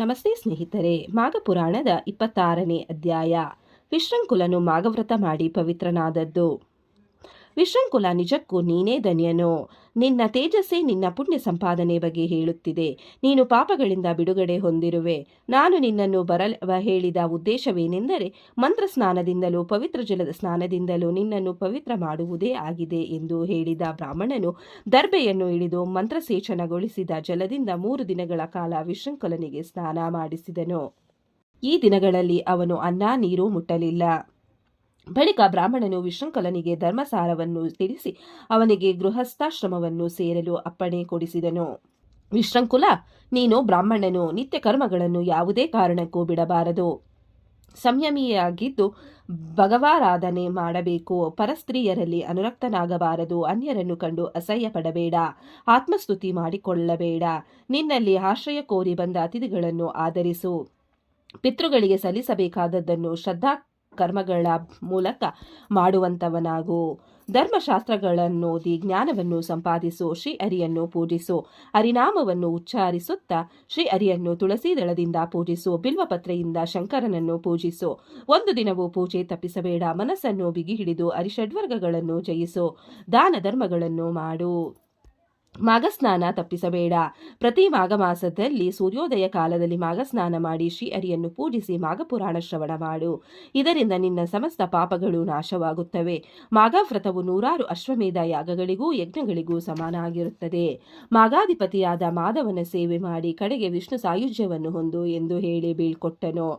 ನಮಸ್ತೆ ಸ್ನೇಹಿತರೆ. ಮಾಘಪುರಾಣದ 26ನೇ ಅಧ್ಯಾಯ. ವಿಶೃಂಖುಲನು ಮಾಘವ್ರತ ಮಾಡಿ ಪವಿತ್ರನಾದದ್ದು. ವಿಶೃಂಖುಲ, ನಿಜಕ್ಕೂ ನೀನೇ ಧನ್ಯನು. ನಿನ್ನ ತೇಜಸ್ಸೇ ನಿನ್ನ ಪುಣ್ಯ ಸಂಪಾದನೆ ಬಗ್ಗೆ ಹೇಳುತ್ತಿದೆ. ನೀನು ಪಾಪಗಳಿಂದ ಬಿಡುಗಡೆ ಹೊಂದಿರುವೆ. ನಾನು ನಿನ್ನನ್ನು ಹೇಳಿದ ಉದ್ದೇಶವೇನೆಂದರೆ, ಮಂತ್ರ ಸ್ನಾನದಿಂದಲೂ ಪವಿತ್ರ ಜಲದ ಸ್ನಾನದಿಂದಲೂ ನಿನ್ನನ್ನು ಪವಿತ್ರ ಮಾಡುವುದೇ ಆಗಿದೆ ಎಂದು ಹೇಳಿದ ಬ್ರಾಹ್ಮಣನು ದರ್ಬೆಯನ್ನು ಹಿಡಿದು ಮಂತ್ರಸೇಚನಗೊಳಿಸಿದ ಜಲದಿಂದ 3 ದಿನಗಳ ಕಾಲ ವಿಶೃಂಖಲನಿಗೆ ಸ್ನಾನ ಮಾಡಿಸಿದನು. ಈ ದಿನಗಳಲ್ಲಿ ಅವನು ಅನ್ನ ನೀರು ಮುಟ್ಟಲಿಲ್ಲ. ಬಳಿಕ ಬ್ರಾಹ್ಮಣನು ವಿಶೃಂಖಲನಿಗೆ ಧರ್ಮಸಾರವನ್ನು ತಿಳಿಸಿ ಅವನಿಗೆ ಗೃಹಸ್ಥಾಶ್ರಮವನ್ನು ಸೇರಲು ಅಪ್ಪಣೆ ಕೊಡಿಸಿದನು. ವಿಶೃಂಖುಲ, ನೀನು ಬ್ರಾಹ್ಮಣನು. ನಿತ್ಯ ಕರ್ಮಗಳನ್ನು ಯಾವುದೇ ಕಾರಣಕ್ಕೂ ಬಿಡಬಾರದು. ಸಂಯಮಿಯಾಗಿದ್ದು ಭಗವಾರಾಧನೆ ಮಾಡಬೇಕು. ಪರಸ್ತ್ರೀಯರಲ್ಲಿ ಅನುರಕ್ತನಾಗಬಾರದು. ಅನ್ಯರನ್ನು ಕಂಡು ಅಸಹ್ಯ ಪಡಬೇಡ. ಆತ್ಮಸ್ತುತಿ ಮಾಡಿಕೊಳ್ಳಬೇಡ. ನಿನ್ನಲ್ಲಿ ಆಶ್ರಯ ಕೋರಿ ಬಂದ ಅತಿಥಿಗಳನ್ನು ಆದರಿಸು. ಪಿತೃಗಳಿಗೆ ಸಲ್ಲಿಸಬೇಕಾದದ್ದನ್ನು ಶ್ರದ್ಧಾ ಕರ್ಮಗಳ ಮೂಲಕ ಮಾಡುವಂತವನಾಗು. ಧರ್ಮಶಾಸ್ತ್ರಗಳನ್ನೋದಿ ಜ್ಞಾನವನ್ನು ಸಂಪಾದಿಸು. ಶ್ರೀಹರಿಯನ್ನು ಪೂಜಿಸು. ಹರಿನಾಮವನ್ನು ಉಚ್ಚಾರಿಸುತ್ತಾ ಶ್ರೀಹರಿಯನ್ನು ತುಳಸಿ ದಳದಿಂದ ಪೂಜಿಸು. ಬಿಲ್ವಪತ್ರೆಯಿಂದ ಶಂಕರನನ್ನು ಪೂಜಿಸು. 1 ದಿನವೂ ಪೂಜೆ ತಪ್ಪಿಸಬೇಡ. ಮನಸ್ಸನ್ನು ಬಿಗಿ ಹಿಡಿದು ಹರಿಷಡ್ವರ್ಗಗಳನ್ನು ಜಯಿಸು. ದಾನ ಧರ್ಮಗಳನ್ನು ಮಾಡು. ಮಾಘಸ್ನಾನ ತಪ್ಪಿಸಬೇಡ. ಪ್ರತಿ ಮಾಘ ಮಾಸದಲ್ಲಿ ಸೂರ್ಯೋದಯ ಕಾಲದಲ್ಲಿ ಮಾಘಸ್ನಾನ ಮಾಡಿ ಶ್ರೀಹರಿಯನ್ನು ಪೂಜಿಸಿ ಮಾಘಪುರಾಣ ಶ್ರವಣ ಮಾಡು. ಇದರಿಂದ ನಿನ್ನ ಸಮಸ್ತ ಪಾಪಗಳು ನಾಶವಾಗುತ್ತವೆ. ಮಾಘವ್ರತವು 100 ಅಶ್ವಮೇಧ ಯಾಗಗಳಿಗೂ ಯಜ್ಞಗಳಿಗೂ ಸಮಾನಾಗಿರುತ್ತದೆ. ಮಾಘಾಧಿಪತಿಯಾದ ಮಾಧವನ ಸೇವೆ ಮಾಡಿ ಕಡೆಗೆ ವಿಷ್ಣು ಸಾಯುಜ್ಯವನ್ನು ಹೊಂದು ಎಂದು ಹೇಳಿ ಬೀಳ್ಕೊಟ್ಟನು.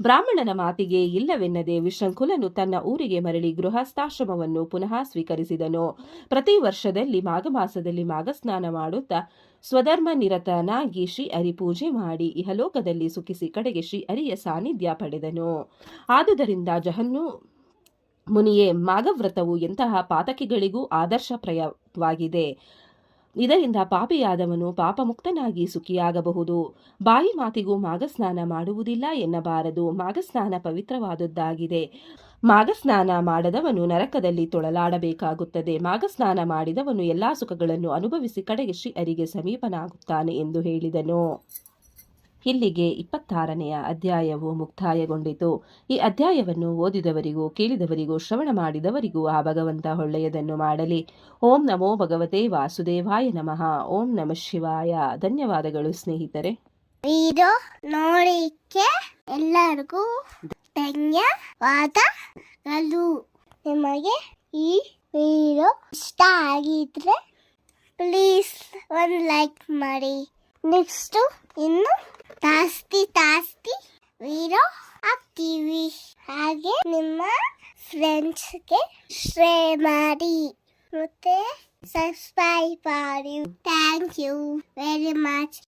ಬ್ರಾಹ್ಮಣನ ಮಾತಿಗೆ ಇಲ್ಲವೆನ್ನದೆ ವಿಶೃಂಖುಲನು ತನ್ನ ಊರಿಗೆ ಮರಳಿ ಗೃಹಸ್ಥಾಶ್ರಮವನ್ನು ಪುನಃ ಸ್ವೀಕರಿಸಿದನು. ಪ್ರತಿ ವರ್ಷದಲ್ಲಿ ಮಾಘ ಮಾಸದಲ್ಲಿ ಮಾಘಸ್ನಾನ ಮಾಡುತ್ತಾ ಸ್ವಧರ್ಮ ನಿರತನಾಗಿ ಶ್ರೀಹರಿ ಪೂಜೆ ಮಾಡಿ ಇಹಲೋಕದಲ್ಲಿ ಸುಖಿಸಿ ಕಡೆಗೆ ಶ್ರೀಹರಿಯ ಸಾನ್ನಿಧ್ಯ ಪಡೆದನು. ಆದುದರಿಂದ ಜಹನ್ನು ಮುನಿಯೇ, ಮಾಘವ್ರತವು ಎಂತಹ ಪಾತಕಿಗಳಿಗೂ ಆದರ್ಶಪ್ರಾಯವಾಗಿದೆ. ಇದರಿಂದ ಪಾಪಿಯಾದವನು ಪಾಪಮುಕ್ತನಾಗಿ ಸುಖಿಯಾಗಬಹುದು. ಬಾಯಿ ಮಾತಿಗೂ ಮಾಘಸ್ನಾನ ಮಾಡುವುದಿಲ್ಲ ಎನ್ನಬಾರದು. ಮಾಘಸ್ನಾನ ಪವಿತ್ರವಾದದ್ದಾಗಿದೆ. ಮಾಘಸ್ನಾನ ಮಾಡದವನು ನರಕದಲ್ಲಿ ತೊಳಲಾಡಬೇಕಾಗುತ್ತದೆ. ಮಾಘಸ್ನಾನ ಮಾಡಿದವನು ಎಲ್ಲಾ ಸುಖಗಳನ್ನು ಅನುಭವಿಸಿ ಕಡೆಗೆ ಶ್ರೀಹರಿಗೆ ಸಮೀಪನಾಗುತ್ತಾನೆ ಎಂದು ಹೇಳಿದನು. ಇಲ್ಲಿಗೆ 26ನೆಯ ಅಧ್ಯಾಯವು ಮುಕ್ತಾಯಗೊಂಡಿತು. ಈ ಅಧ್ಯಾಯವನ್ನು ಓದಿದವರಿಗೂ ಕೇಳಿದವರಿಗೂ ಶ್ರವಣ ಮಾಡಿದವರಿಗೂ ಆ ಭಗವಂತ ಒಳ್ಳೆಯದನ್ನು ಮಾಡಲಿ. ಓಂ ನಮೋ ಭಗವತೆ ವಾಸುದೇವಾಯ ನಮಃ. ಓಂ ನಮಃ ಶಿವಾಯ. ಧನ್ಯವಾದಗಳು ಸ್ನೇಹಿತರೆ. ವಿಡಿಯೋ ನೋಡಿಕ್ಕೆ ಎಲ್ಲರಿಗೂ ಧನ್ಯವಾದಗಳು. ನಿಮಗೆ ಈ ವಿಡಿಯೋ ಇಷ್ಟ ಆಗಿದ್ರೆ ಪ್ಲೀಸ್ ಒಂದು ಲೈಕ್ ಮಾಡಿ. ನೆಕ್ಸ್ಟ್ ಇನ್ನು ಜಾಸ್ತಿ ವಿಡಿಯೋ ಹಾಕ್ತೀವಿ. ಹಾಗೆ ನಿಮ್ಮ ಫ್ರೆಂಡ್ಸ್ಗೆ ಶೇರ್ ಮಾಡಿ ಮತ್ತೆ ಸಬ್ಸ್ಕ್ರೈಬ್ ಮಾಡಿ. Thank you very much.